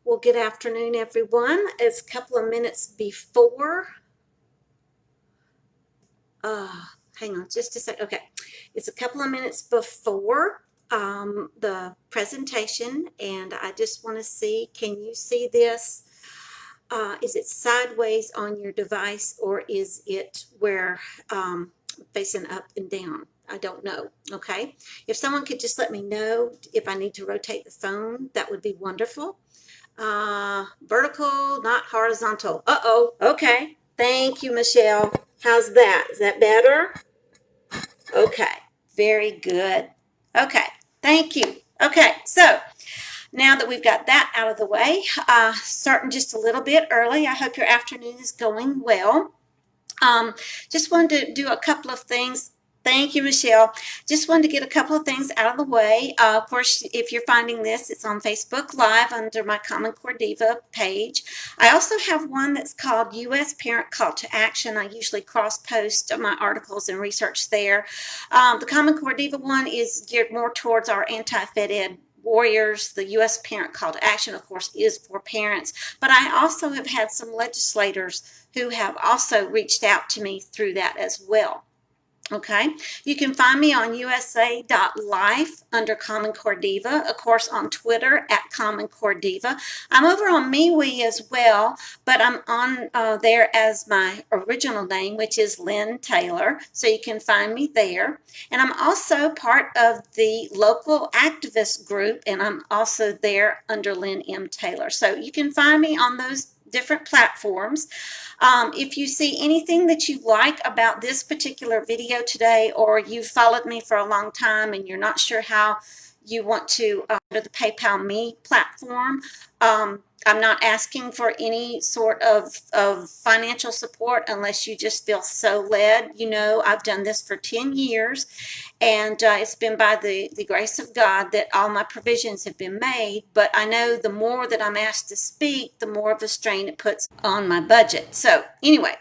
Well, good afternoon, everyone. It's a couple of minutes before. Hang on just a sec. Okay. It's a couple of minutes before the presentation, and I just want to see, can you see this? Is it sideways on your device, or is it where facing up and down? I don't know. Okay. If someone could just let me know if I need to rotate the phone, that would be wonderful. Vertical, not horizontal. Uh-oh. Okay. Thank you, Michelle. How's that? Is that better? Okay. Very good. Okay. Thank you. Okay. So now that we've got that out of the way, starting just a little bit early, I hope your afternoon is going well. Just wanted to do a couple of things. Thank you, Michelle. Just wanted to get a couple of things out of the way. Of course, if you're finding this, it's on Facebook Live under my Common Core Diva page. I also have one that's called U.S. Parent Call to Action. I usually cross-post my articles and research there. The Common Core Diva one is geared more towards our anti-Fed ed warriors. The U.S. Parent Call to Action, of course, is for parents. But I also have had some legislators who have also reached out to me through that as well. Okay, you can find me on usa.life under Common Core Diva, of course on Twitter at Common Core Diva. I'm over on MeWe as well, but I'm on there as my original name, which is Lynn Taylor, so you can find me there. And I'm also part of the local activist group, and I'm also there under Lynn M. Taylor. So you can find me on those different platforms. If you see anything that you like about this particular video today, or you've followed me for a long time and you're not sure how you want to go to the PayPal Me platform, I'm not asking for any sort of financial support unless you just feel so led. You know, I've done this for 10 years, and it's been by the grace of God that all my provisions have been made. But I know the more that I'm asked to speak, the more of a strain it puts on my budget. So anyway,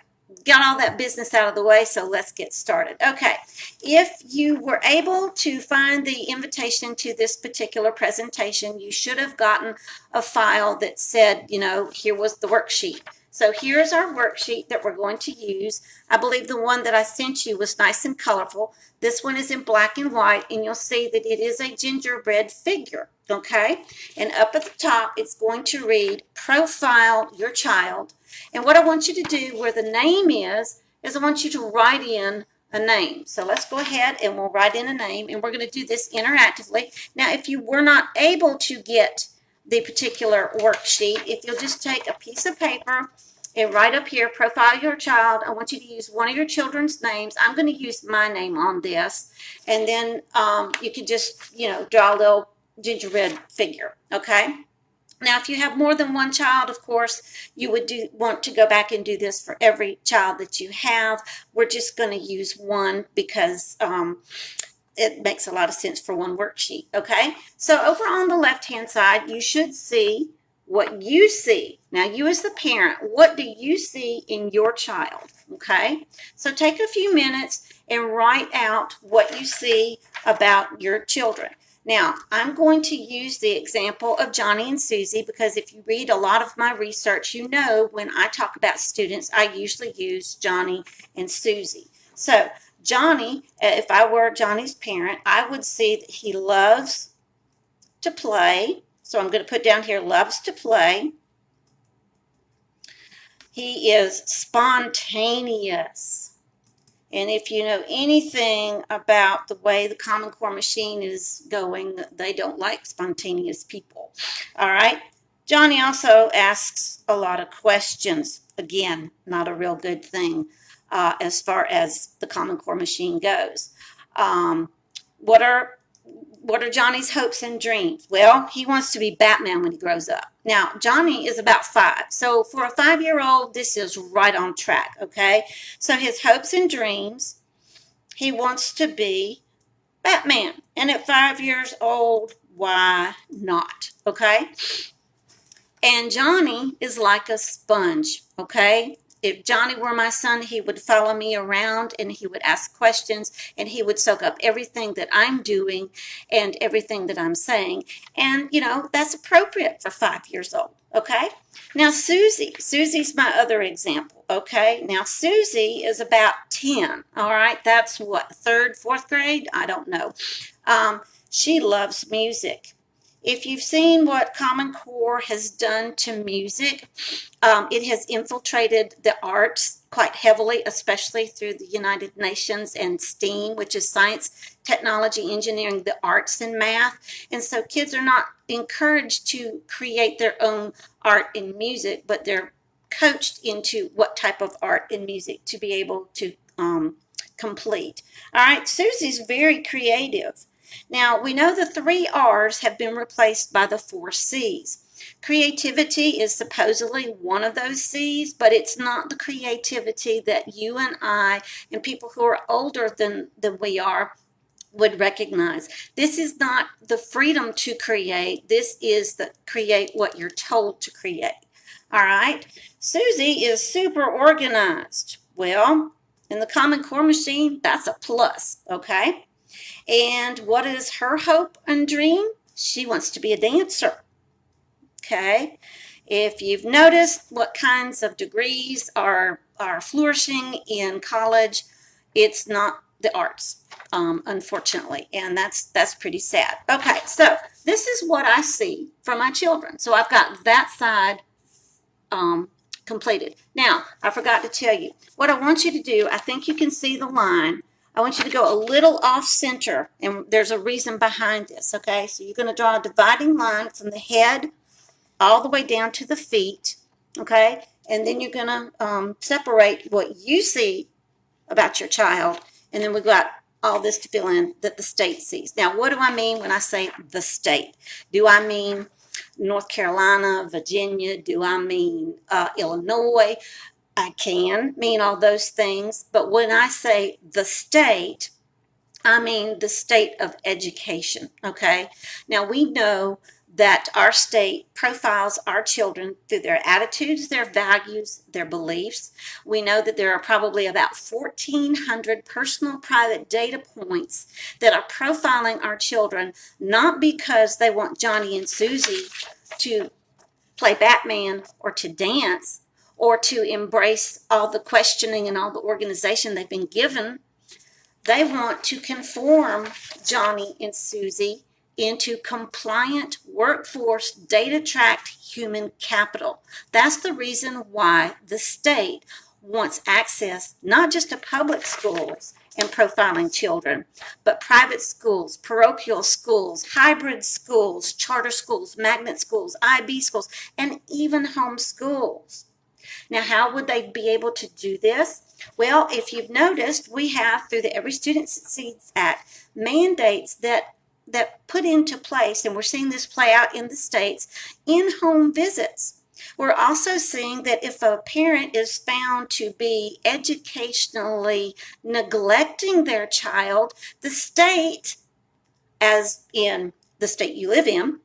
got all that business out of the way, so let's get started. Okay, if you were able to find the invitation to this particular presentation, you should have gotten a file that said, you know, here was the worksheet. So here's our worksheet that we're going to use. I believe the one that I sent you was nice and colorful. This one is in black and white, and you'll see that it is a gingerbread figure, okay? And up at the top, it's going to read, Profile Your Child. And what I want you to do where the name is I want you to write in a name. So let's go ahead and we'll write in a name, and we're going to do this interactively. Now, if you were not able to get the particular worksheet, if you'll just take a piece of paper and write up here, Profile Your Child. I want you to use one of your children's names. I'm going to use my name on this. And then you can just, you know, draw a little gingerbread figure, okay? Now, if you have more than one child, of course, you would want to go back and do this for every child that you have. We're just going to use one because it makes a lot of sense for one worksheet, okay? So over on the left-hand side, you should see what you see. Now, you as the parent, what do you see in your child, okay? So take a few minutes and write out what you see about your children. Now, I'm going to use the example of Johnny and Susie because if you read a lot of my research, you know when I talk about students, I usually use Johnny and Susie. So, Johnny, if I were Johnny's parent, I would see that he loves to play. So I'm going to put down here, loves to play. He is spontaneous. And if you know anything about the way the Common Core machine is going, they don't like spontaneous people. All right. Johnny also asks a lot of questions. Again, not a real good thing as far as the Common Core machine goes. What are Johnny's hopes and dreams? Well, he wants to be Batman when he grows up. Now, Johnny is about 5. So for a 5-year-old, this is right on track, okay? So his hopes and dreams, he wants to be Batman. And at 5 years old, why not, okay? And Johnny is like a sponge, okay? if Johnny were my son, he would follow me around and he would ask questions and he would soak up everything that I'm doing and everything that I'm saying. And, you know, that's appropriate for 5 years old. Okay. Now, Susie's my other example. Okay. Now, Susie is about 10. All right. That's what, third, fourth grade? I don't know. She loves music. If you've seen what Common Core has done to music, it has infiltrated the arts quite heavily, especially through the United Nations and STEAM, which is science, technology, engineering, the arts, and math. And so kids are not encouraged to create their own art in music, but they're coached into what type of art and music to be able to complete. All right, Susie's very creative. Now, we know the 3 R's have been replaced by the 4 C's. Creativity is supposedly one of those C's, but it's not the creativity that you and I and people who are older than we are would recognize. This is not the freedom to create. This is the create what you're told to create. All right. Susie is super organized. Well, in the Common Core machine, that's a plus. Okay. And what is her hope and dream? She wants to be a dancer. Okay. If you've noticed what kinds of degrees are flourishing in college, it's not the arts, unfortunately, and that's pretty sad. Okay, so this is what I see from my children. So I've got that side completed. Now, I forgot to tell you, what I want you to do, I think you can see the line. I want you to go a little off center, and there's a reason behind this, okay? So you're going to draw a dividing line from the head all the way down to the feet, okay? And then you're going to separate what you see about your child, and then we've got all this to fill in that the state sees. Now, what do I mean when I say the state? Do I mean North Carolina, Virginia? Do I mean Illinois? I can mean all those things, but when I say the state, I mean the state of education, okay? Now, we know that our state profiles our children through their attitudes, their values, their beliefs. We know that there are probably about 1,400 personal private data points that are profiling our children, not because they want Johnny and Susie to play Batman or to dance or to embrace all the questioning and all the organization they've been given. They want to conform Johnny and Susie into compliant workforce data tracked human capital. That's the reason why the state wants access not just to public schools and profiling children, but private schools, parochial schools, hybrid schools, charter schools, magnet schools, IB schools, and even home schools. Now, how would they be able to do this? Well, if you've noticed, we have, through the Every Student Succeeds Act, mandates that put into place, and we're seeing this play out in the states, in-home visits. We're also seeing that if a parent is found to be educationally neglecting their child, the state, as in the state you live in,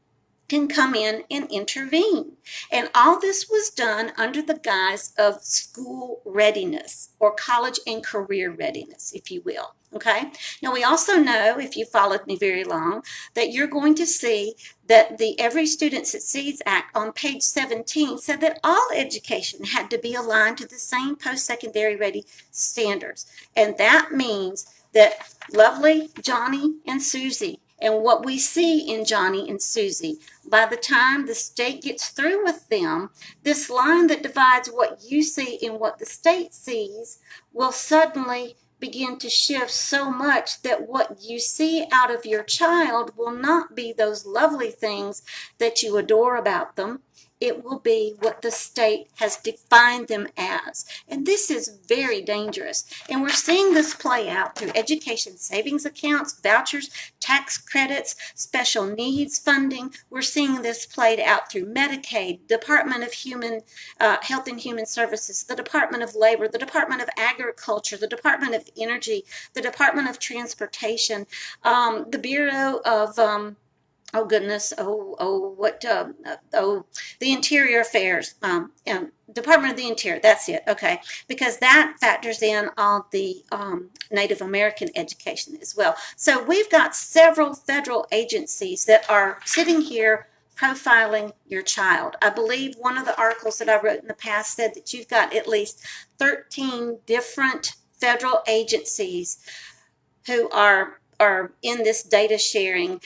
can come in and intervene. And all this was done under the guise of school readiness or college and career readiness, if you will. Okay. Now, we also know, if you followed me very long, that you're going to see that the Every Student Succeeds Act on page 17 said that all education had to be aligned to the same post-secondary ready standards. And that means that lovely Johnny and Susie, and what we see in Johnny and Susie, by the time the state gets through with them, this line that divides what you see and what the state sees will suddenly begin to shift so much that what you see out of your child will not be those lovely things that you adore about them. It will be what the state has defined them as. And this is very dangerous. And we're seeing this play out through education savings accounts, vouchers, tax credits, special needs funding. We're seeing this played out through Medicaid, Department of Health and Human Services, the Department of Labor, the Department of Agriculture, the Department of Energy, the Department of Transportation, the Bureau of the Interior Affairs, Department of the Interior, that's it, okay, because that factors in all the Native American education as well. So we've got several federal agencies that are sitting here profiling your child. I believe one of the articles that I wrote in the past said that you've got at least 13 different federal agencies who are in this data sharing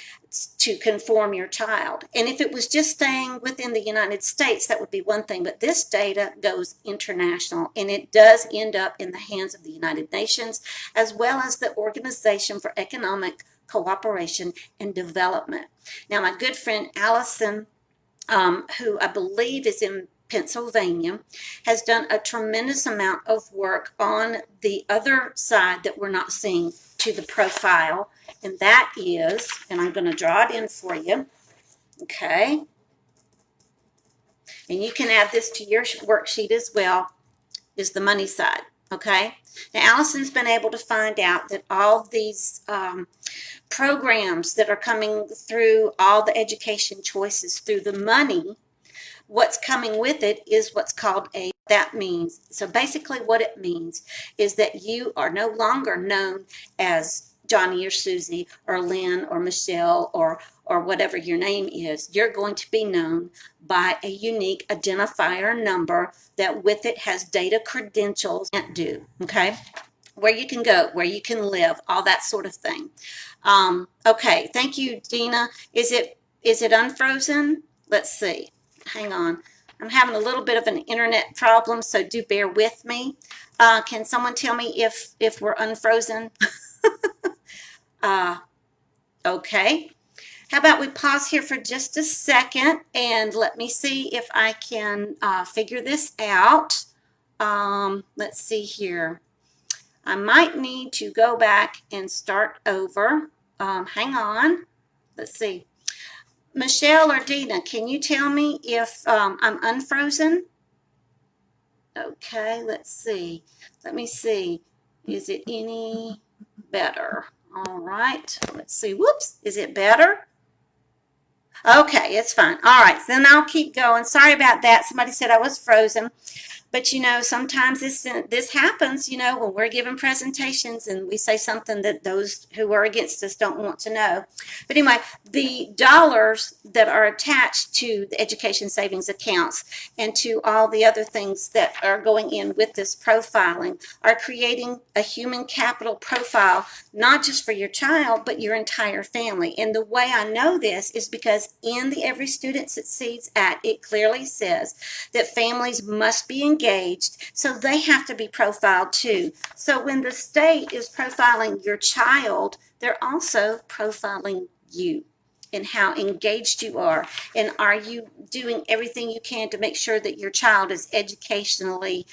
to conform your child. And if it was just staying within the United States, that would be one thing. But this data goes international, and it does end up in the hands of the United Nations, as well as the Organization for Economic Cooperation and Development. Now, my good friend Allison, who I believe is in Pennsylvania, has done a tremendous amount of work on the other side that we're not seeing to the profile, and that is, and I'm going to draw it in for you, okay, and you can add this to your worksheet as well, is the money side, okay. Now, Allison's been able to find out that all these programs that are coming through all the education choices through the money, what's coming with it is what's called that means. So basically what it means is that you are no longer known as Johnny or Susie or Lynn or Michelle or whatever your name is. You're going to be known by a unique identifier number that with it has data credentials and do, okay? Where you can go, where you can live, all that sort of thing. Okay, thank you, Dina. Is it unfrozen? Let's see. Hang on. I'm having a little bit of an internet problem, so do bear with me. Can someone tell me if we're unfrozen? Okay. How about we pause here for just a second and let me see if I can figure this out. Let's see here. I might need to go back and start over. Hang on. Let's see. Michelle or Dina, can you tell me if I'm unfrozen? Okay, let's see. Let me see. Is it any better? All right, let's see. Whoops, is it better? Okay, it's fine. All right, then I'll keep going. Sorry about that. Somebody said I was frozen. But, you know, sometimes this happens, you know, when we're giving presentations and we say something that those who are against us don't want to know. But anyway, the dollars that are attached to the education savings accounts and to all the other things that are going in with this profiling are creating a human capital profile, not just for your child, but your entire family. And the way I know this is because in the Every Student Succeeds Act, it clearly says that families must be engaged, so they have to be profiled too. So when the state is profiling your child, they're also profiling you and how engaged you are, and are you doing everything you can to make sure that your child is educationally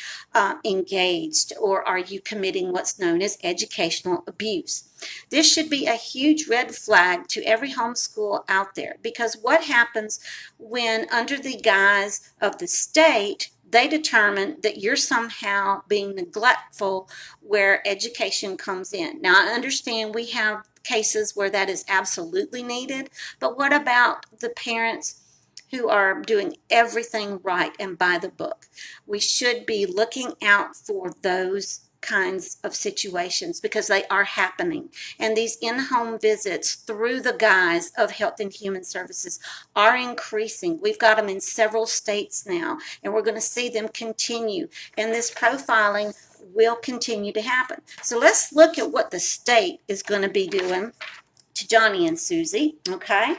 engaged, or are you committing what's known as educational abuse? This should be a huge red flag to every homeschool out there, because what happens when, under the guise of the state, they determine that you're somehow being neglectful where education comes in. Now, I understand we have cases where that is absolutely needed, but what about the parents who are doing everything right and by the book? We should be looking out for those kinds of situations because they are happening. And these in-home visits through the guise of Health and Human Services are increasing. We've got them in several states now, and we're going to see them continue. And this profiling will continue to happen. So let's look at what the state is going to be doing to Johnny and Susie, okay?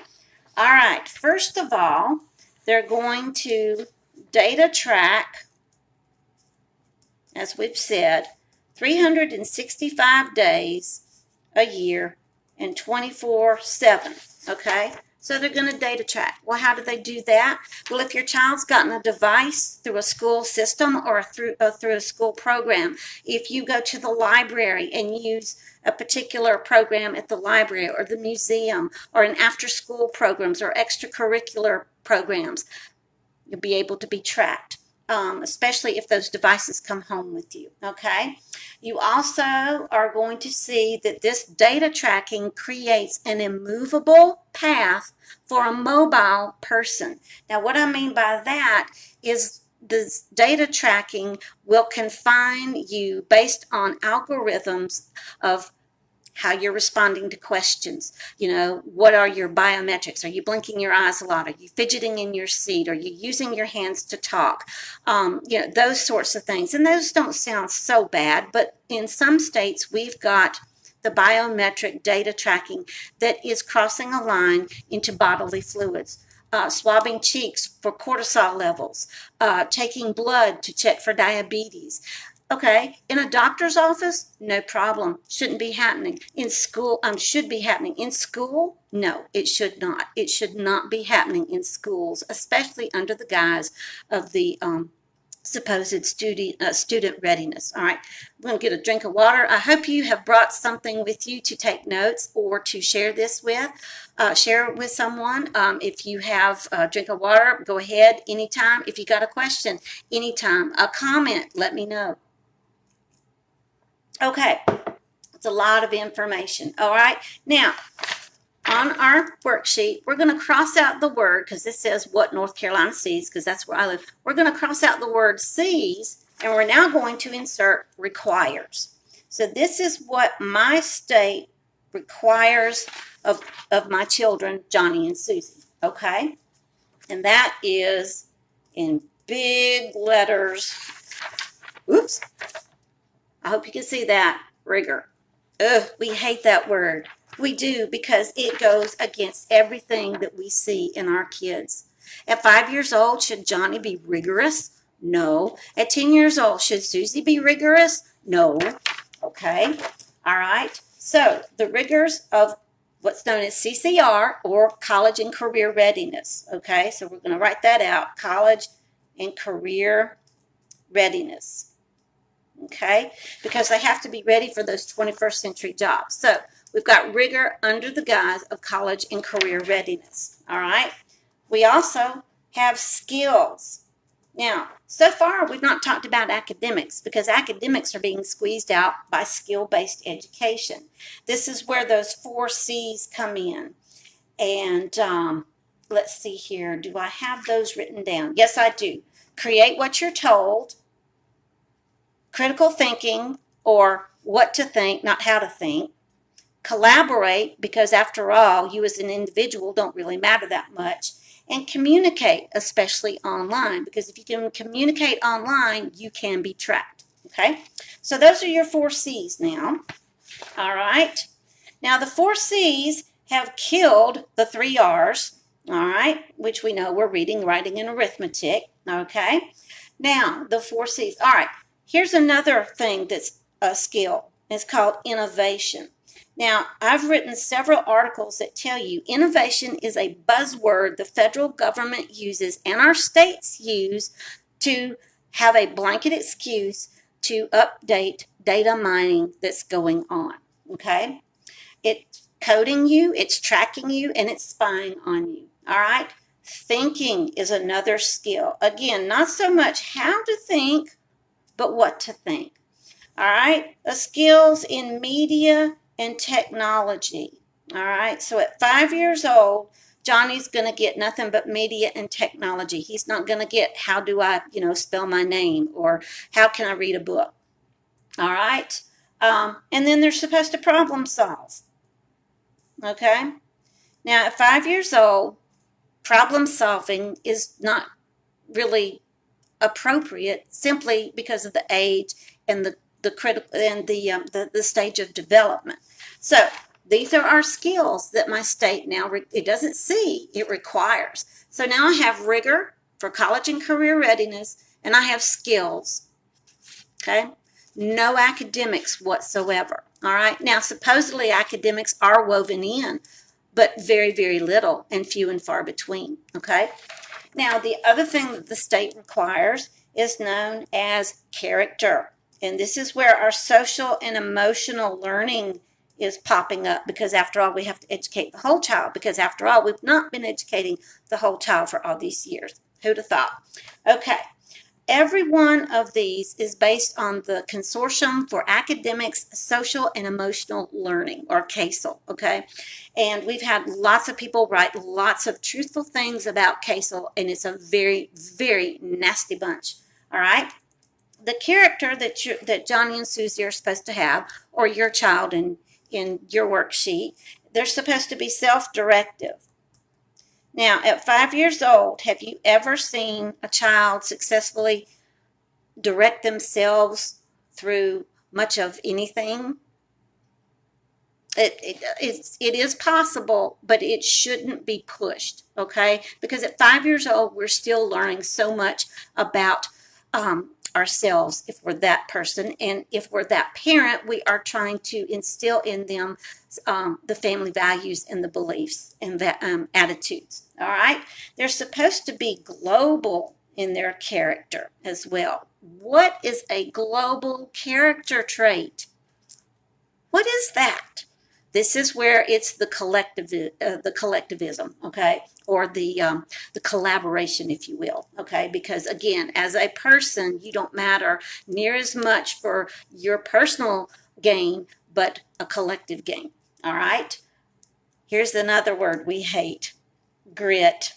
All right, first of all, they're going to data track, as we've said, 365 days a year and 24/7, okay? So they're going to data track. Well, how do they do that? Well, if your child's gotten a device through a school system or through a school program, if you go to the library and use a particular program at the library or the museum or in after-school programs or extracurricular programs, you'll be able to be tracked. Especially if those devices come home with you, okay? You also are going to see that this data tracking creates an immovable path for a mobile person. Now, what I mean by that is the data tracking will confine you based on algorithms of how you're responding to questions. You know, what are your biometrics? Are you blinking your eyes a lot? Are you fidgeting in your seat? Are you using your hands to talk? You know, those sorts of things. And those don't sound so bad, but in some states, we've got the biometric data tracking that is crossing a line into bodily fluids. Swabbing cheeks for cortisol levels, taking blood to check for diabetes. Okay, in a doctor's office, no problem. Shouldn't be happening. In school, should be happening. In school, no, it should not. It should not be happening in schools, especially under the guise of the supposed student readiness. All right, I'm going to get a drink of water. I hope you have brought something with you to take notes or to share this with. Share it with someone. If you have a drink of water, go ahead anytime. If you got a question, anytime. A comment, let me know. Okay, it's a lot of information. All right, now on our worksheet, we're going to cross out the word, because this says what North Carolina sees, because that's where I live. We're going to cross out the word sees, and we're now going to insert requires. So this is what my state requires of my children, Johnny and Susie, okay? And that is in big letters. Oops. I hope you can see that. Rigor. Ugh, we hate that word. We do, because it goes against everything that we see in our kids. At 5 years old, should Johnny be rigorous? No. At 10 years old, should Susie be rigorous? No. Okay. All right. So the rigors of what's known as CCR, or college and career readiness. Okay. So we're going to write that out. College and career readiness. Okay, because they have to be ready for those 21st century jobs. So we've got rigor under the guise of college and career readiness. All right, we also have skills. Now, so far we've not talked about academics, because academics are being squeezed out by skill-based education. This is where those 4 C's come in. And let's see here. Do I have those written down? Yes, I do. Create what you're told. Critical thinking, or what to think, not how to think. Collaborate, because after all, you as an individual don't really matter that much. And communicate, especially online, because if you can communicate online, you can be tracked. Okay, so those are your 4 C's now. All right, now the 4 C's have killed the 3 R's, all right, which we know we're reading, writing, and arithmetic. Okay, now the 4 C's. All right. Here's another thing that's a skill. It's called innovation. Now, I've written several articles that tell you innovation is a buzzword the federal government uses and our states use to have a blanket excuse to update data mining that's going on. Okay? It's coding you, it's tracking you, and it's spying on you. All right? Thinking is another skill. Again, not so much how to think, but what to think. All right, the skills in media and technology. All right, so at 5 years old, Johnny's going to get nothing but media and technology. He's not going to get how do I, spell my name, or how can I read a book. All right, and then they're supposed to problem solve. Okay, now at 5 years old, problem solving is not really appropriate, simply because of the age and the critical and the stage of development. So these are our skills that my state now it doesn't see, it requires. So now I have rigor for college and career readiness, and I have skills. Okay, no academics whatsoever. All right, now supposedly academics are woven in, but very, very little and few and far between. Okay. Now, the other thing that the state requires is known as character. And this is where our social and emotional learning is popping up, because after all, we have to educate the whole child, because after all, we've not been educating the whole child for all these years. Who'd have thought? Okay. Every one of these is based on the Consortium for Academics, Social and Emotional Learning, or CASEL, okay? And we've had lots of people write lots of truthful things about CASEL, and it's a very, very nasty bunch, all right? The character that Johnny and Susie are supposed to have, or your child in your worksheet, they're supposed to be self-directive. Now, at 5 years old, have you ever seen a child successfully direct themselves through much of anything? It is possible, but it shouldn't be pushed, okay? Because at 5 years old, we're still learning so much about ourselves if we're that person. And if we're that parent, we are trying to instill in them the family values and the beliefs and the attitudes, all right? They're supposed to be global in their character as well. What is a global character trait? What is that? This is where it's the collectivism, okay, or the collaboration, if you will, okay, because again, as a person, you don't matter near as much for your personal gain, but a collective gain, all right? Here's another word we hate, grit.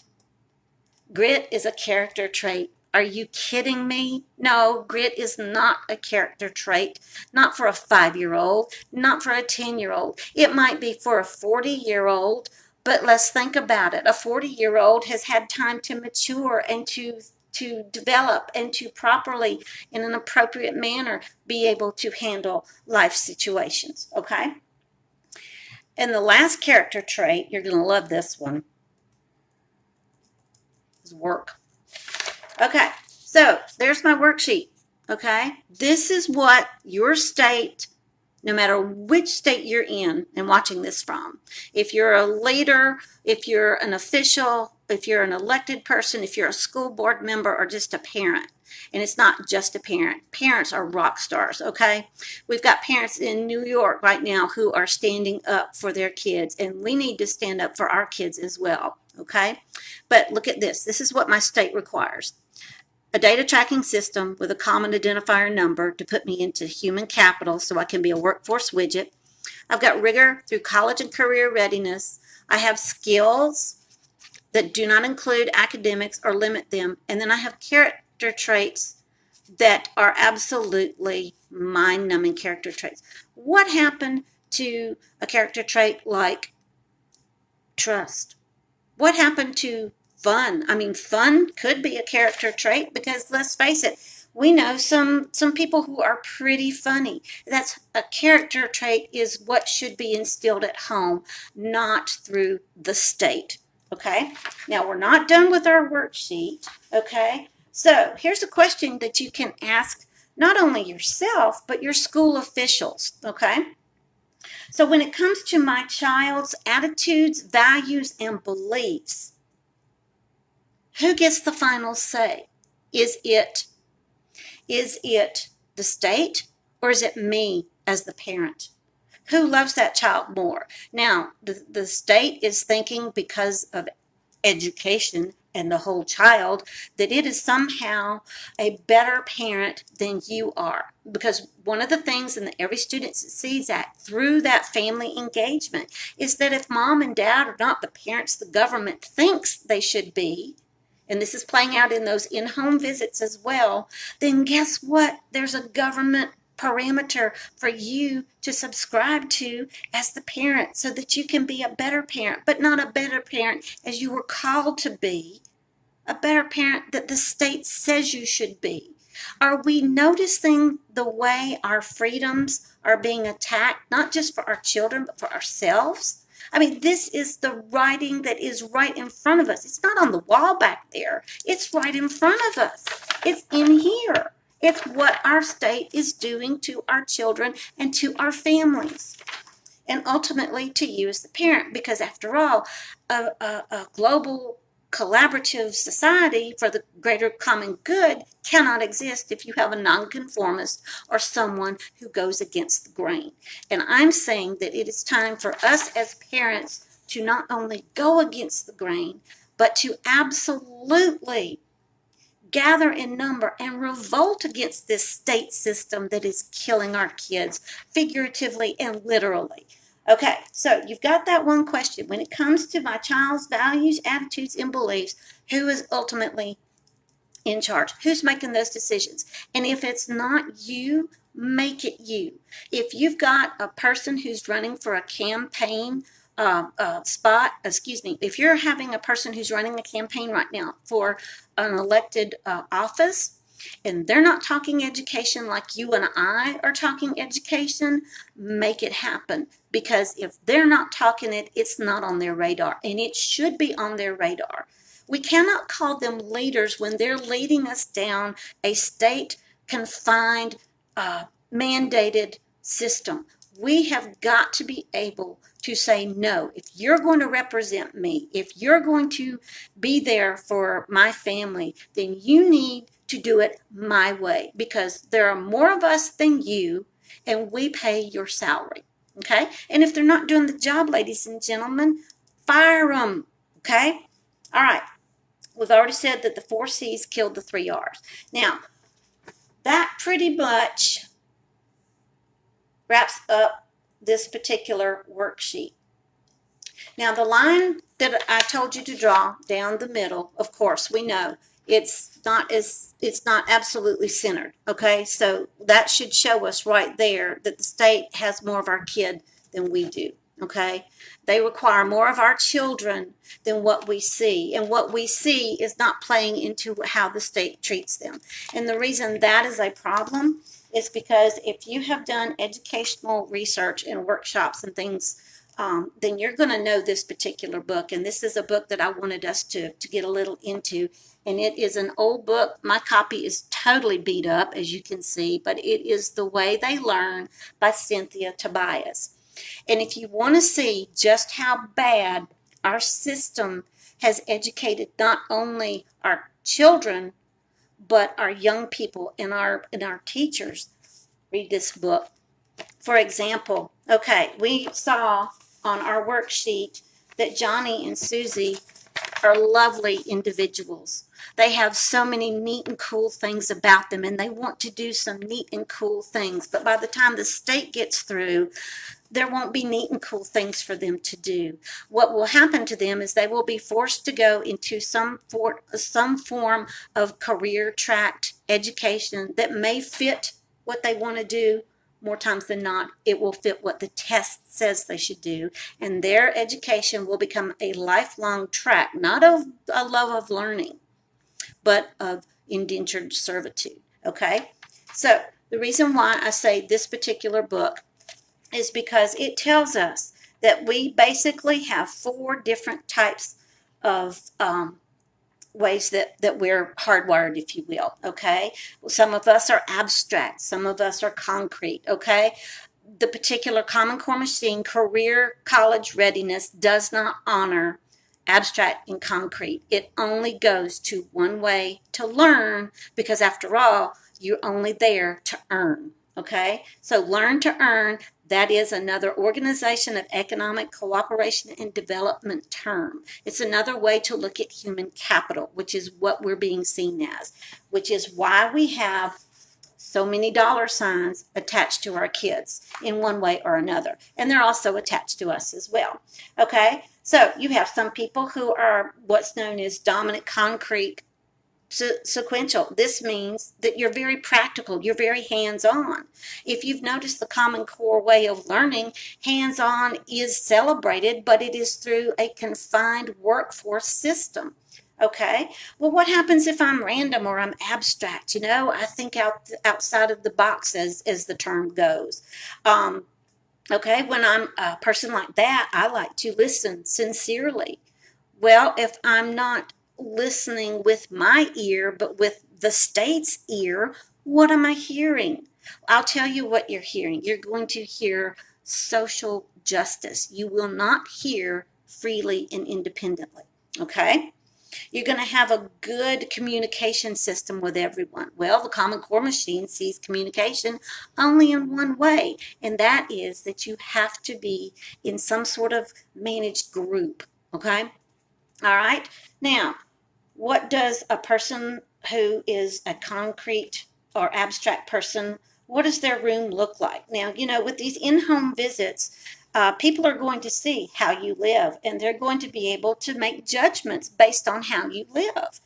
Grit is a character trait. Are you kidding me? No, grit is not a character trait. Not for a 5-year-old, not for a 10-year-old. It might be for a 40-year-old, but let's think about it. A 40-year-old has had time to mature and to develop and to properly, in an appropriate manner, be able to handle life situations, okay? And the last character trait, you're going to love this one, is work. Okay, so there's my worksheet, okay? This is what your state, no matter which state you're in and watching this from, if you're a leader, if you're an official, if you're an elected person, if you're a school board member, or just a parent, and it's not just a parent. Parents are rock stars, okay? We've got parents in New York right now who are standing up for their kids, and we need to stand up for our kids as well, okay? But look at this. This is what my state requires. A data tracking system with a common identifier number to put me into human capital so I can be a workforce widget. I've got rigor through college and career readiness. I have skills that do not include academics or limit them. And then I have character traits that are absolutely mind-numbing character traits. What happened to a character trait like trust? What happened to fun? I mean, fun could be a character trait because let's face it, we know some people who are pretty funny. That's a character trait, is what should be instilled at home, not through the state, okay? Now, we're not done with our worksheet, okay? So here's a question that you can ask not only yourself, but your school officials, okay? So when it comes to my child's attitudes, values, and beliefs, who gets the final say? Is it the state, or is it me as the parent? Who loves that child more? Now, the state is thinking, because of education and the whole child, that it is somehow a better parent than you are. Because one of the things that every student succeeds at through that family engagement is that if mom and dad are not the parents the government thinks they should be, and this is playing out in those in-home visits as well, then guess what? There's a government parameter for you to subscribe to as the parent so that you can be a better parent, but not a better parent as you were called to be, a better parent that the state says you should be. Are we noticing the way our freedoms are being attacked, not just for our children, but for ourselves? I mean, this is the writing that is right in front of us. It's not on the wall back there. It's right in front of us. It's in here. It's what our state is doing to our children and to our families, and ultimately to you as the parent, because after all, a global collaborative society for the greater common good cannot exist if you have a nonconformist or someone who goes against the grain. And I'm saying that it is time for us as parents to not only go against the grain, but to absolutely gather in number and revolt against this state system that is killing our kids, figuratively and literally. Okay, so you've got that one question. When it comes to my child's values, attitudes, and beliefs, who is ultimately in charge? Who's making those decisions? And if it's not you, make it you. If you've got a person who's running for a campaign if you're having a person who's running a campaign right now for an elected office, and they're not talking education like you and I are talking education, make it happen. Because if they're not talking it, it's not on their radar, and it should be on their radar. We cannot call them leaders when they're leading us down a state-confined, mandated system. We have got to be able to say, no, if you're going to represent me, if you're going to be there for my family, then you need to do it my way, because there are more of us than you, and we pay your salary, okay? And if they're not doing the job, ladies and gentlemen, fire them, okay? All right. We've already said that the 4 C's killed the 3 R's. Now, that pretty much wraps up this particular worksheet. Now, the line that I told you to draw down the middle, of course, we know it's not absolutely centered, okay? So that should show us right there that the state has more of our kid than we do, okay? They require more of our children than what we see. And what we see is not playing into how the state treats them. And the reason that is a problem is because if you have done educational research and workshops and things, then you're going to know this particular book. And this is a book that I wanted us to get a little into. And it is an old book. My copy is totally beat up, as you can see, but it is The Way They Learn by Cynthia Tobias. And if you want to see just how bad our system has educated not only our children, but our young people and our teachers, read this book. For example, okay, we saw on our worksheet that Johnny and Susie are lovely individuals. They have so many neat and cool things about them, and they want to do some neat and cool things. But by the time the state gets through, there won't be neat and cool things for them to do. What will happen to them is they will be forced to go into some form of career track education that may fit what they want to do. More times than not, it will fit what the test says they should do. And their education will become a lifelong track, not of a love of learning, but of indentured servitude, okay? So the reason why I say this particular book is because it tells us that we basically have 4 different types of ways that we're hardwired, if you will, okay? Some of us are abstract, some of us are concrete, okay? The particular Common Core machine career college readiness does not honor abstract and concrete. It only goes to one way to learn, because after all, you're only there to earn, okay? So learn to earn, that is another Organization of Economic Cooperation and Development term. It's another way to look at human capital, which is what we're being seen as, which is why we have so many dollar signs attached to our kids in one way or another. And they're also attached to us as well. Okay, so you have some people who are what's known as dominant concrete sequential. This means that you're very practical, you're very hands-on. If you've noticed the Common Core way of learning, hands-on is celebrated, but it is through a confined workforce system. Okay, well, what happens if I'm random or I'm abstract? You know, I think outside of the box, as the term goes. Okay, when I'm a person like that, I like to listen sincerely. Well, if I'm not listening with my ear, but with the state's ear, what am I hearing? I'll tell you what you're hearing. You're going to hear social justice. You will not hear freely and independently, okay? You're going to have a good communication system with everyone. Well, the Common Core machine sees communication only in one way, and that is that you have to be in some sort of managed group, okay? All right. Now, what does a person who is a concrete or abstract person, what does their room look like? Now, with these in-home visits, people are going to see how you live, and they're going to be able to make judgments based on how you live.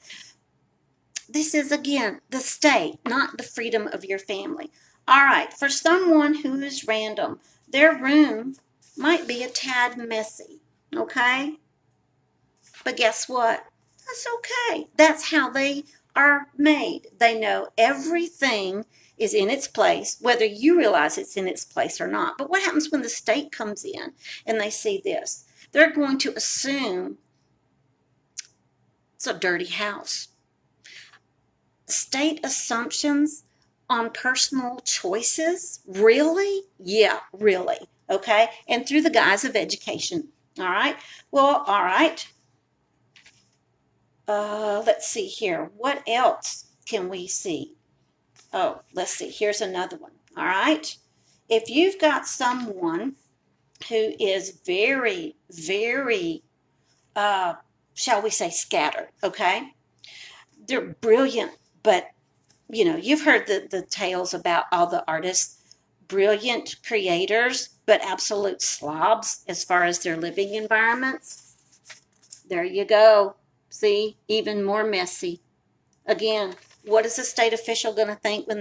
This is, again, the state, not the freedom of your family. All right, for someone who is random, their room might be a tad messy, okay? But guess what? That's okay. That's how they are made. They know everything is in its place, whether you realize it's in its place or not. But what happens when the state comes in and they see this? They're going to assume it's a dirty house. State assumptions on personal choices? Really? Yeah, really. Okay? And through the guise of education. All right? Well, all right. Let's see here. What else can we see? Oh, let's see. Here's another one. All right. If you've got someone who is very, very, shall we say, scattered, okay? They're brilliant, but, you've heard the tales about all the artists, brilliant creators, but absolute slobs as far as their living environments. There you go. See, even more messy. Again, what is a state official going to think when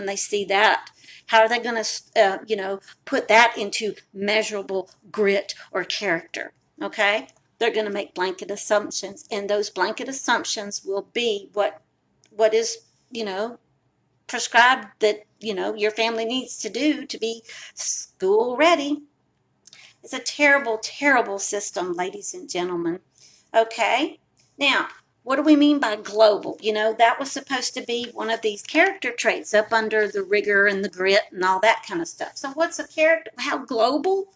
they see that? How are they going to, put that into measurable grit or character? Okay, they're going to make blanket assumptions, and those blanket assumptions will be what is, prescribed that your family needs to do to be school ready. It's a terrible, terrible system, ladies and gentlemen. Okay. Now, what do we mean by global? That was supposed to be one of these character traits up under the rigor and the grit and all that kind of stuff. So what's a character? How global?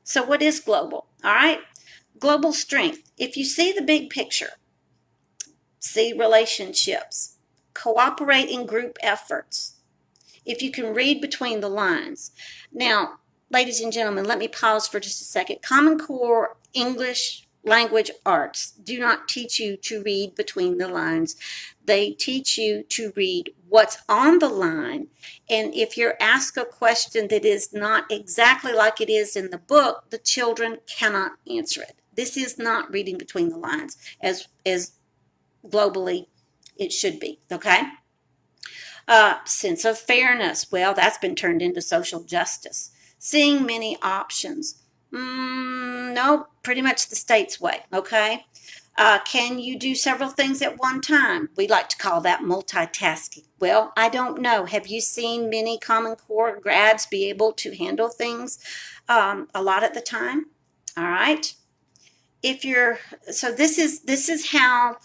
So what is global? All right. Global strength. If you see the big picture, see relationships, cooperate in group efforts. If you can read between the lines. Now, ladies and gentlemen, let me pause for just a second. Common Core English Language Arts do not teach you to read between the lines. They teach you to read what's on the line. And if you're asked a question that is not exactly like it is in the book, the children cannot answer it. This is not reading between the lines as globally it should be, okay? Sense of fairness. Well, that's been turned into social justice. Seeing many options. No, pretty much the state's way, okay? Can you do several things at one time? We like to call that multitasking. Well, I don't know. Have you seen many Common Core grads be able to handle things a lot at the time? All right. So this is how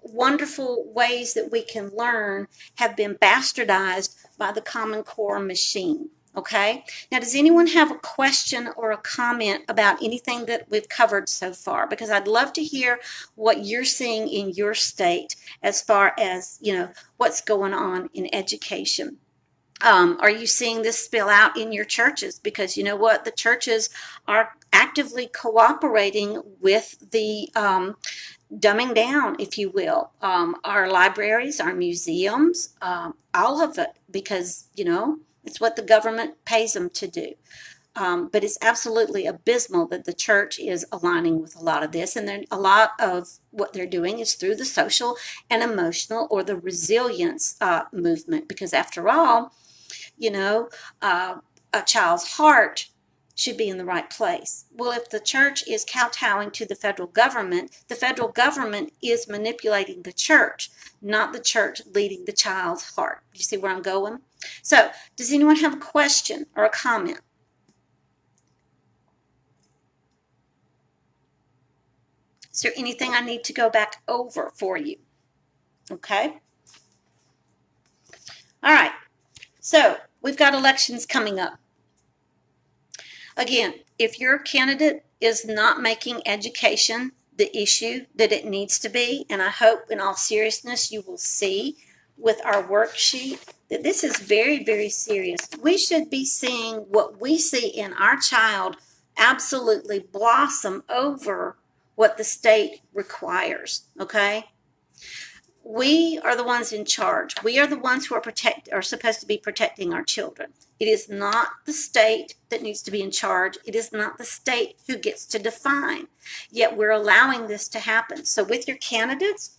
wonderful ways that we can learn have been bastardized by the Common Core machine. Okay. Now, does anyone have a question or a comment about anything that we've covered so far? Because I'd love to hear what you're seeing in your state as far as, what's going on in education. Are you seeing this spill out in your churches? Because you know what? The churches are actively cooperating with the dumbing down, if you will, our libraries, our museums, all of it, because, it's what the government pays them to do. But it's absolutely abysmal that the church is aligning with a lot of this. And then a lot of what they're doing is through the social and emotional or the resilience movement. Because after all, a child's heart should be in the right place. Well, if the church is kowtowing to the federal government is manipulating the church, not the church leading the child's heart. You see where I'm going? So, does anyone have a question or a comment? Is there anything I need to go back over for you? Okay. All right. So, we've got elections coming up. Again, if your candidate is not making education the issue that it needs to be, and I hope in all seriousness you will see with our worksheet that this is very, very serious. We should be seeing what we see in our child absolutely blossom over what the state requires, okay? we are the ones in charge. We are the ones who are supposed to be protecting our children. It is not the state that needs to be in charge. It is not the state who gets to define. Yet we're allowing this to happen. So with your candidates,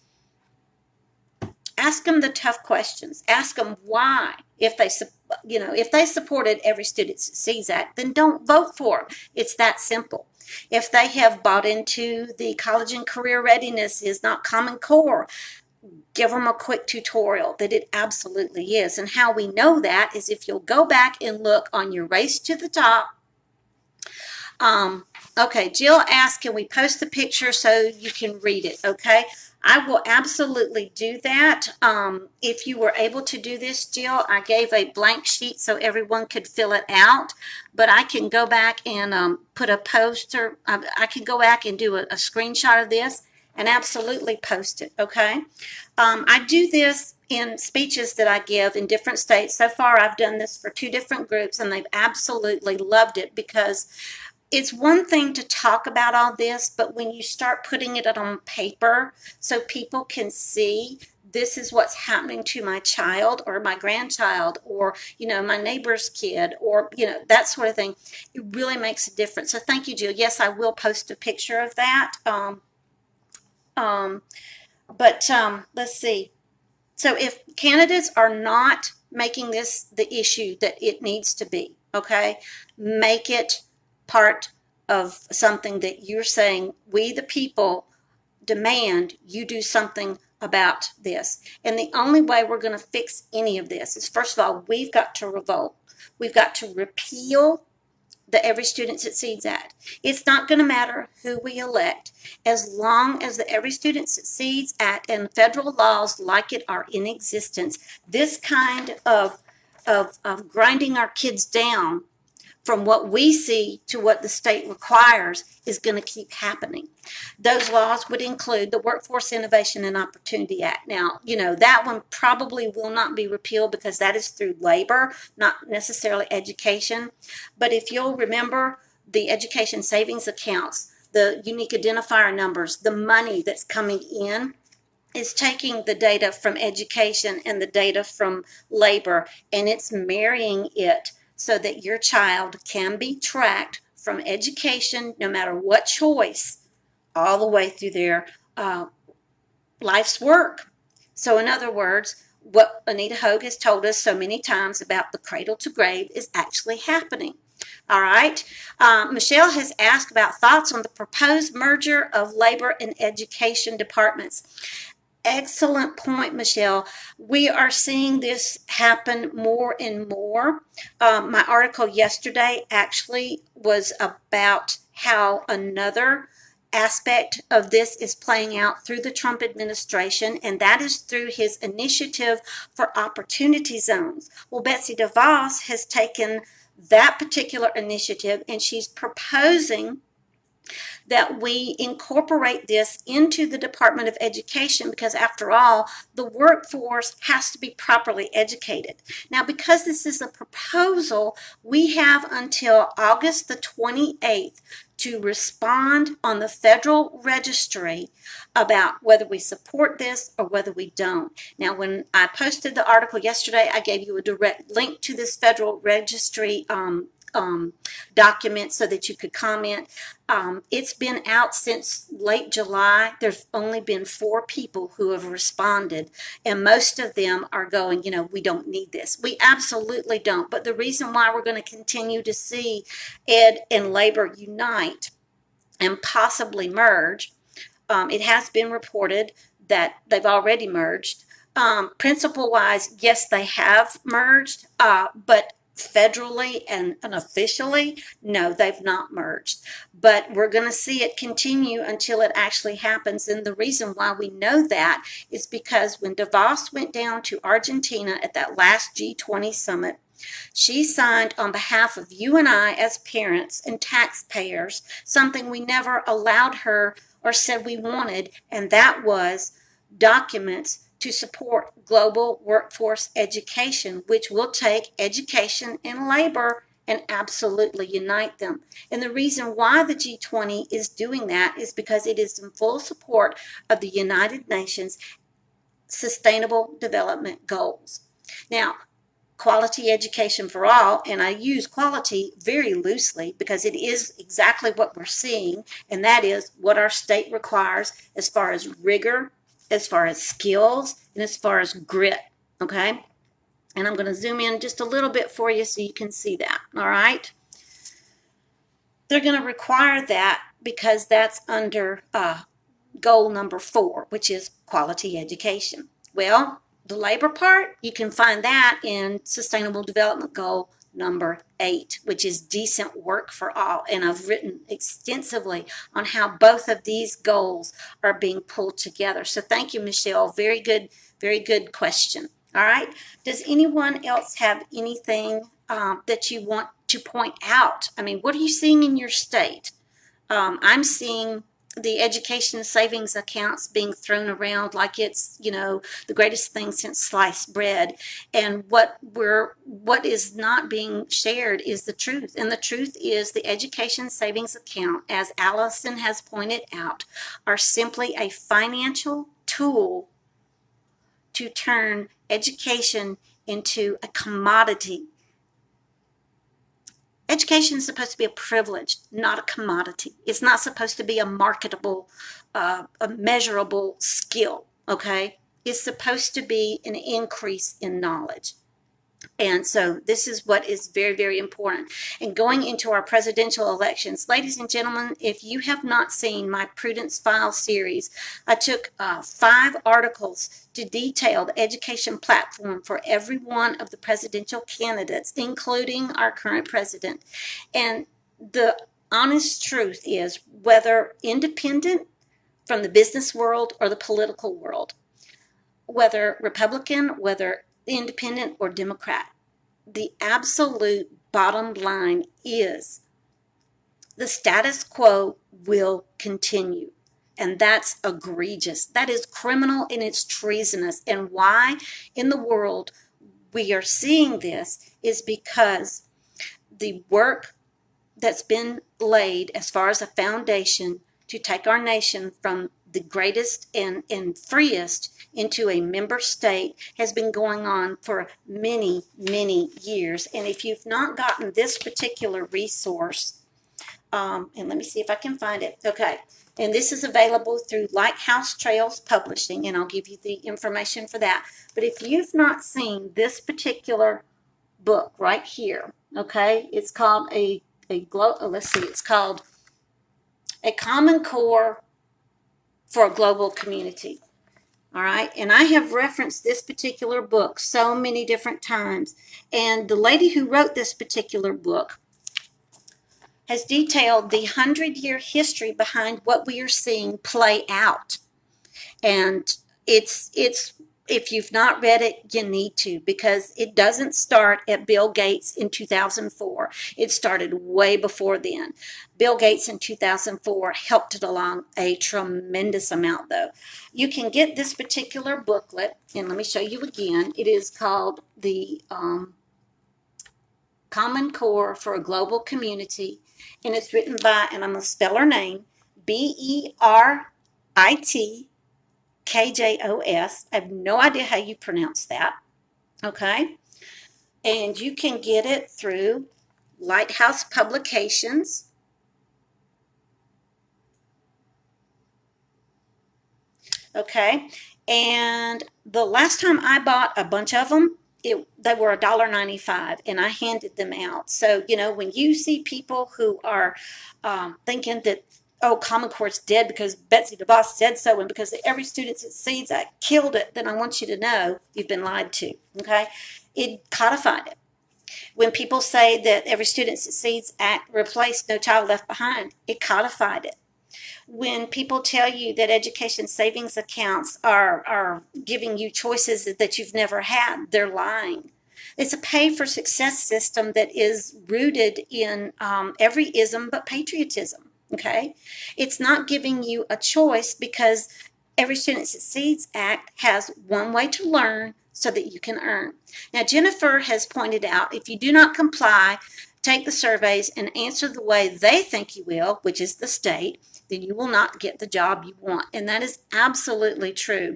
ask them the tough questions. Ask them why. If they supported Every Student Succeeds Act, then don't vote for them. It's that simple. If they have bought into the college and career readiness is not Common Core, give them a quick tutorial that it absolutely is. And how we know that is if you'll go back and look on your Race to the Top. Okay, Jill asked, can we post the picture so you can read it? Okay, I will absolutely do that. If you were able to do this, Jill, I gave a blank sheet so everyone could fill it out, but I can go back and put a poster. I can go back and do a screenshot of this and absolutely post it, okay? I do this in speeches that I give in different states. So far, I've done this for 2 different groups, and they've absolutely loved it because it's one thing to talk about all this, but when you start putting it on paper so people can see this is what's happening to my child or my grandchild or, my neighbor's kid or, that sort of thing, it really makes a difference. So thank you, Jill. Yes, I will post a picture of that. Let's see. So if candidates are not making this the issue that it needs to be, okay, make it part of something that you're saying, we the people demand you do something about this. And the only way we're going to fix any of this is, first of all, we've got to revolt. We've got to repeal the Every Student Succeeds Act. It's not going to matter who we elect as long as the Every Student Succeeds Act and federal laws like it are in existence. This kind of grinding our kids down from what we see to what the state requires is going to keep happening. Those laws would include the Workforce Innovation and Opportunity Act. Now, that one probably will not be repealed because that is through labor, not necessarily education. But if you'll remember, the education savings accounts, the unique identifier numbers, the money that's coming in is taking the data from education and the data from labor, and it's marrying it so that your child can be tracked from education, no matter what choice, all the way through their life's work. So in other words, what Anita Hogue has told us so many times about the cradle to grave is actually happening. All right. Michelle has asked about thoughts on the proposed merger of labor and education departments. Excellent point, Michelle. We are seeing this happen more and more. My article yesterday actually was about how another aspect of this is playing out through the Trump administration, and that is through his initiative for opportunity zones. Well, Betsy DeVos has taken that particular initiative, and she's proposing that we incorporate this into the Department of Education because, after all, the workforce has to be properly educated. Now, because this is a proposal, we have until August the 28th to respond on the Federal Registry about whether we support this or whether we don't. Now, when I posted the article yesterday, I gave you a direct link to this Federal Registry document so that you could comment. It's been out since late July. There's only been 4 people who have responded, and most of them are going, we don't need this. We absolutely don't. But the reason why we're going to continue to see Ed and Labor unite and possibly merge, it has been reported that they've already merged. Principle-wise, yes, they have merged, but federally and unofficially, no, they've not merged. But we're going to see it continue until it actually happens. And the reason why we know that is because when DeVos went down to Argentina at that last G20 summit, she signed on behalf of you and I as parents and taxpayers something we never allowed her or said we wanted, and that was documents to support global workforce education, which will take education and labor and absolutely unite them. And the reason why the G20 is doing that is because it is in full support of the United Nations Sustainable Development Goals. Now, quality education for all, and I use quality very loosely because it is exactly what we're seeing, and that is what our state requires as far as rigor, as far as skills, and as far as grit, okay? And I'm going to zoom in just a little bit for you so you can see that, all right? They're going to require that because that's under goal number 4, which is quality education. Well, the labor part, you can find that in Sustainable Development Goal number 8, which is decent work for all. And I've written extensively on how both of these goals are being pulled together. So thank you, Michelle. Very good question. All right. Does anyone else have anything that you want to point out? I mean, what are you seeing in your state? I'm seeing the education savings accounts being thrown around like it's, you know, the greatest thing since sliced bread. And what is not being shared is the truth. And the truth is the education savings account, as Allison has pointed out, are simply a financial tool to turn education into a commodity. Education is supposed to be a privilege, not a commodity. It's not supposed to be a marketable, a measurable skill, okay? It's supposed to be an increase in knowledge. And so this is what is very important. And going into our presidential elections, ladies and gentlemen, if you have not seen my Prudence File series, I took 5 articles to detail the education platform for every one of the presidential candidates, including our current president. And the honest truth is, whether independent from the business world or the political world, whether Republican, whether independent or Democrat, the absolute bottom line is the status quo will continue. And that's egregious. That is criminal and it's treasonous. And why in the world we are seeing this is because the work that's been laid as far as a foundation to take our nation from the greatest and freest into a member state has been going on for many years. And if you've not gotten this particular resource, and let me see if I can find it. Okay, and this is available through Lighthouse Trails Publishing, and I'll give you the information for that. But if you've not seen this particular book right here, okay, it's called it's called A Common Core for a Global Community. All right, and I have referenced this particular book so many different times. And the lady who wrote this particular book has detailed the 100-year history behind what we are seeing play out. And it's if you've not read it, you need to, because it doesn't start at Bill Gates in 2004. It started way before then. Bill Gates in 2004 helped it along a tremendous amount, though. You can get this particular booklet, and let me show you again. It is called the Common Core for a Global Community, and it's written by, and I'm going to spell her name, BERIT KJOS. I have no idea how you pronounce that. Okay. And you can get it through Lighthouse Publications. Okay. And the last time I bought a bunch of them, they were $1.95, and I handed them out. So, you know, when you see people who are thinking that, oh, Common Core's dead because Betsy DeVos said so, and because Every Student Succeeds Act killed it, then I want you to know you've been lied to, okay? It codified it. When people say that Every Student Succeeds Act replaced No Child Left Behind, it codified it. When people tell you that education savings accounts are giving you choices that you've never had, they're lying. It's a pay-for-success system that is rooted in every ism but patriotism. Okay, it's not giving you a choice because Every Student Succeeds Act has one way to learn so that you can earn. Now, Jennifer has pointed out, if you do not comply, take the surveys and answer the way they think you will, which is the state, then you will not get the job you want. And that is absolutely true.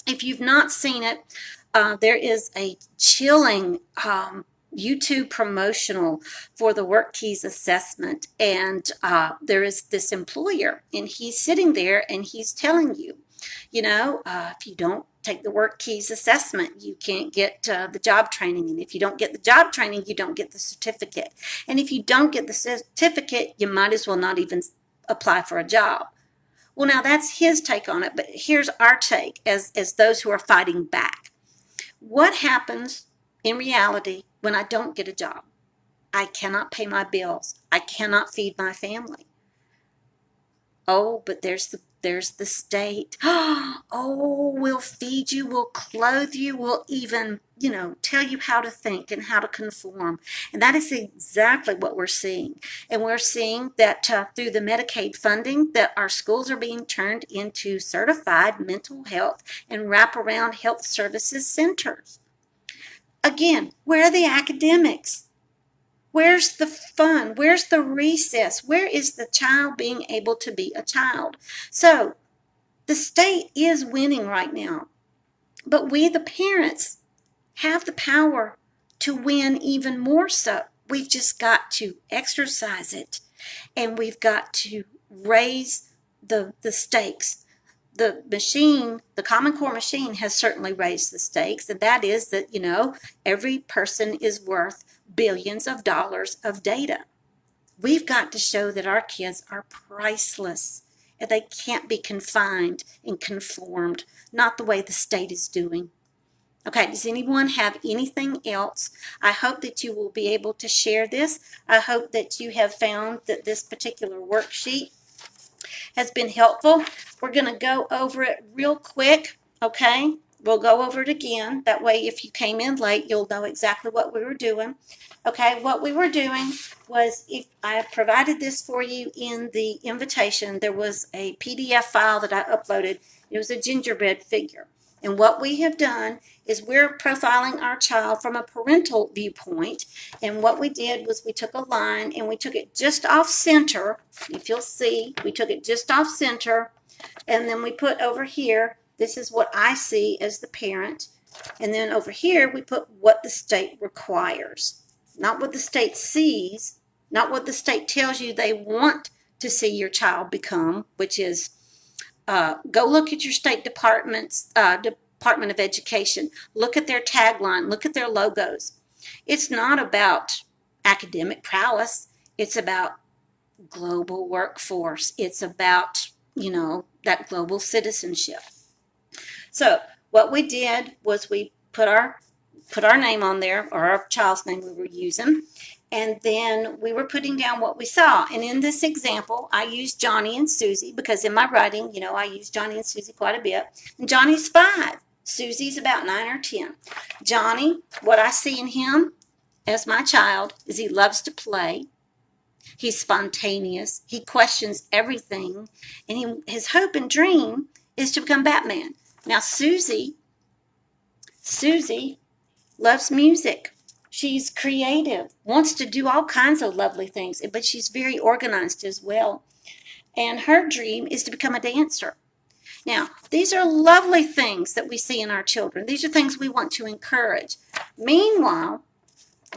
If you've not seen it, there is a chilling YouTube promotional for the Work Keys assessment, and there is this employer, and he's sitting there and he's telling you, if you don't take the Work Keys assessment, you can't get the job training, and if you don't get the job training, you don't get the certificate, and if you don't get the certificate, you might as well not even apply for a job. Well, now that's his take on it, but here's our take as those who are fighting back. What happens in reality when I don't get a job? I cannot pay my bills. I cannot feed my family. Oh, but there's the state. Oh, we'll feed you, we'll clothe you, we'll even, tell you how to think and how to conform. And that is exactly what we're seeing. And we're seeing that through the Medicaid funding, that our schools are being turned into certified mental health and wraparound health services centers. Again, where are the academics? Where's the fun? Where's the recess? Where is the child being able to be a child? So the state is winning right now, but we, the parents, have the power to win even more so. We've just got to exercise it, and we've got to raise the stakes. The machine, the Common Core machine, has certainly raised the stakes, and that is that, every person is worth billions of dollars of data. We've got to show that our kids are priceless, and they can't be confined and conformed, not the way the state is doing. Okay, does anyone have anything else? I hope that you will be able to share this. I hope that you have found that this particular worksheet has been helpful. We're going to go over it real quick, okay? We'll go over it again. That way, if you came in late, you'll know exactly what we were doing. Okay, what we were doing was, if I provided this for you in the invitation, there was a PDF file that I uploaded. It was a gingerbread figure. And what we have done is we're profiling our child from a parental viewpoint. And what we did was we took a line and we took it just off center. If you'll see, we took it just off center. And then we put over here, this is what I see as the parent. And then over here, we put what the state requires. Not what the state sees, not what the state tells you they want to see your child become, which is go look at your state department's Department of Education. Look at their tagline. Look at their logos. It's not about academic prowess. It's about global workforce. It's about, that global citizenship. So what we did was we put our name on there, or our child's name we were using, and then we were putting down what we saw. And in this example, I used Johnny and Susie because in my writing, I use Johnny and Susie quite a bit. And Johnny's 5. Susie's about 9 or 10. Johnny, what I see in him as my child is he loves to play. He's spontaneous. He questions everything. And his hope and dream is to become Batman. Now, Susie loves music. She's creative, wants to do all kinds of lovely things, but she's very organized as well. And her dream is to become a dancer. Now, these are lovely things that we see in our children. These are things we want to encourage. Meanwhile,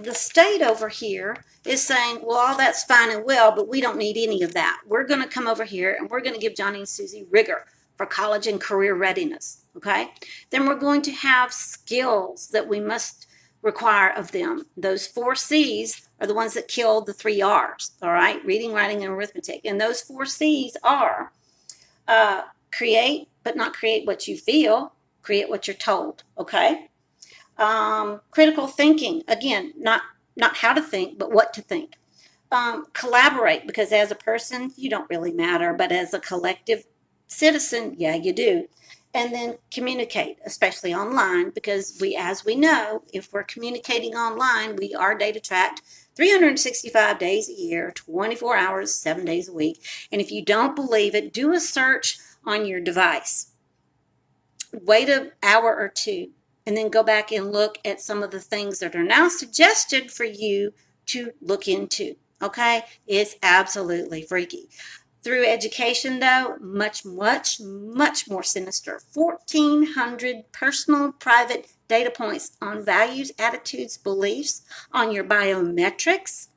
the state over here is saying, well, all that's fine and well, but we don't need any of that. We're going to come over here and we're going to give Johnny and Susie rigor for college and career readiness, okay? Then we're going to have skills that we must require of them. Those 4 C's are the ones that kill the 3 R's, all right? Reading, writing, and arithmetic. And those 4 C's are create, but not create what you feel, create what you're told, okay? Critical thinking, again, not how to think, but what to think. Collaborate, because as a person, you don't really matter, but as a collective citizen, yeah, you do. And then communicate, especially online, because as we know, if we're communicating online, we are data tracked 365 days a year, 24 hours, 7 days a week. And if you don't believe it, do a search on your device. Wait an hour or 2, and then go back and look at some of the things that are now suggested for you to look into, okay? It's absolutely freaky. Through education, though, much, much, much more sinister. 1,400 personal, private data points on values, attitudes, beliefs, on your biometrics.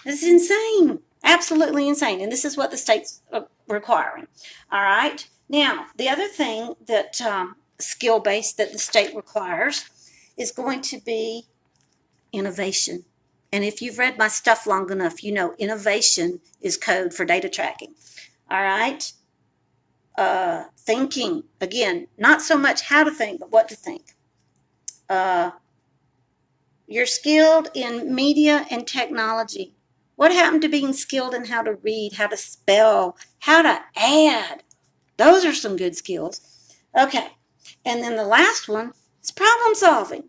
This is insane. Absolutely insane. And this is what the state's requiring. All right. Now, the other thing that skill-based that the state requires is going to be innovation. And if you've read my stuff long enough, you know innovation is code for data tracking. All right. Thinking, again, not so much how to think, but what to think. You're skilled in media and technology. What happened to being skilled in how to read, how to spell, how to add? Those are some good skills. Okay. And then the last one is problem solving.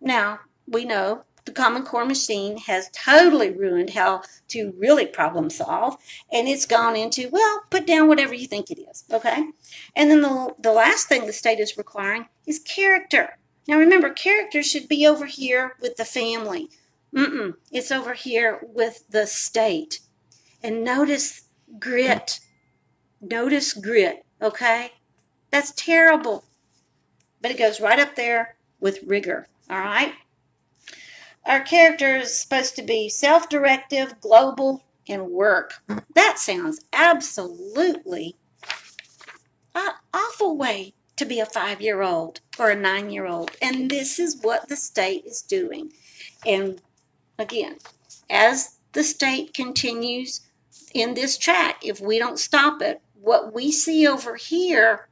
Now, we know the Common Core machine has totally ruined how to really problem solve, and it's gone into, well, put down whatever you think it is, okay? And then the last thing the state is requiring is character. Now, remember, character should be over here with the family. It's over here with the state. And notice grit. Notice grit, okay? That's terrible. But it goes right up there with rigor, all right? Our character is supposed to be self-directive, global, and work. That sounds absolutely an awful way to be a 5-year-old or a 9-year-old. And this is what the state is doing. And again, as the state continues in this track, if we don't stop it, what we see over here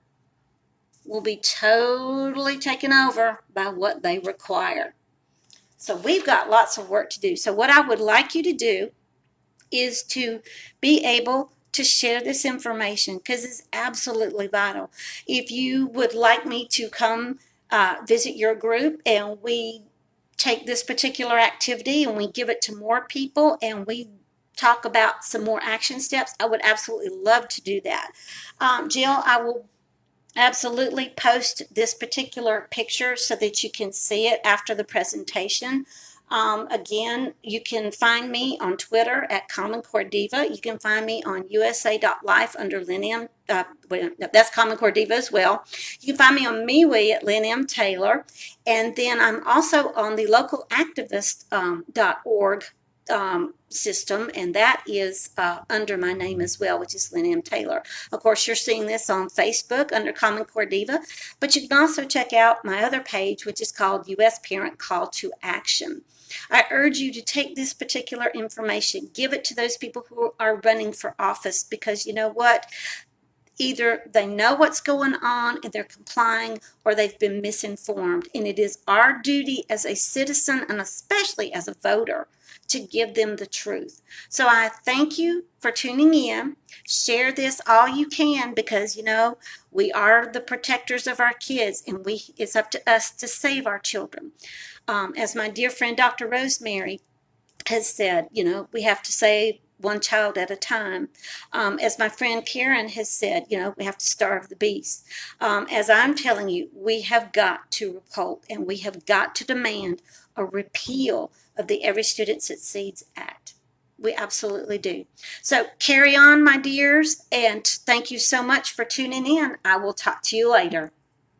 will be totally taken over by what they require. So we've got lots of work to do. So what I would like you to do is to be able to share this information because it's absolutely vital. If you would like me to come visit your group and we take this particular activity and we give it to more people and we talk about some more action steps, I would absolutely love to do that. Jill, I will absolutely post this particular picture so that you can see it after the presentation. Again, you can find me on Twitter at Common Core Diva. You can find me on USA.life under Lynn M. That's Common Core Diva as well. You can find me on MeWe at Lynn M. Taylor. And then I'm also on the localactivist.org system, and that is under my name as well, which is Lynn M. Taylor. Of course, you're seeing this on Facebook under Common Core Diva, but you can also check out my other page, which is called U.S. Parent Call to Action. I urge you to take this particular information, give it to those people who are running for office, because you know what? Either they know what's going on and they're complying, or they've been misinformed. And it is our duty as a citizen, and especially as a voter, to give them the truth. So I thank you for tuning in. Share this all you can, because you know we are the protectors of our kids, and it's up to us to save our children. As my dear friend Dr. Rosemary has said, you know, we have to save one child at a time. As my friend Karen has said, you know, we have to starve the beast. As I'm telling you, we have got to revolt, and we have got to demand a repeal of the Every Student Succeeds Act. We absolutely do. So carry on, my dears, and thank you so much for tuning in. I will talk to you later.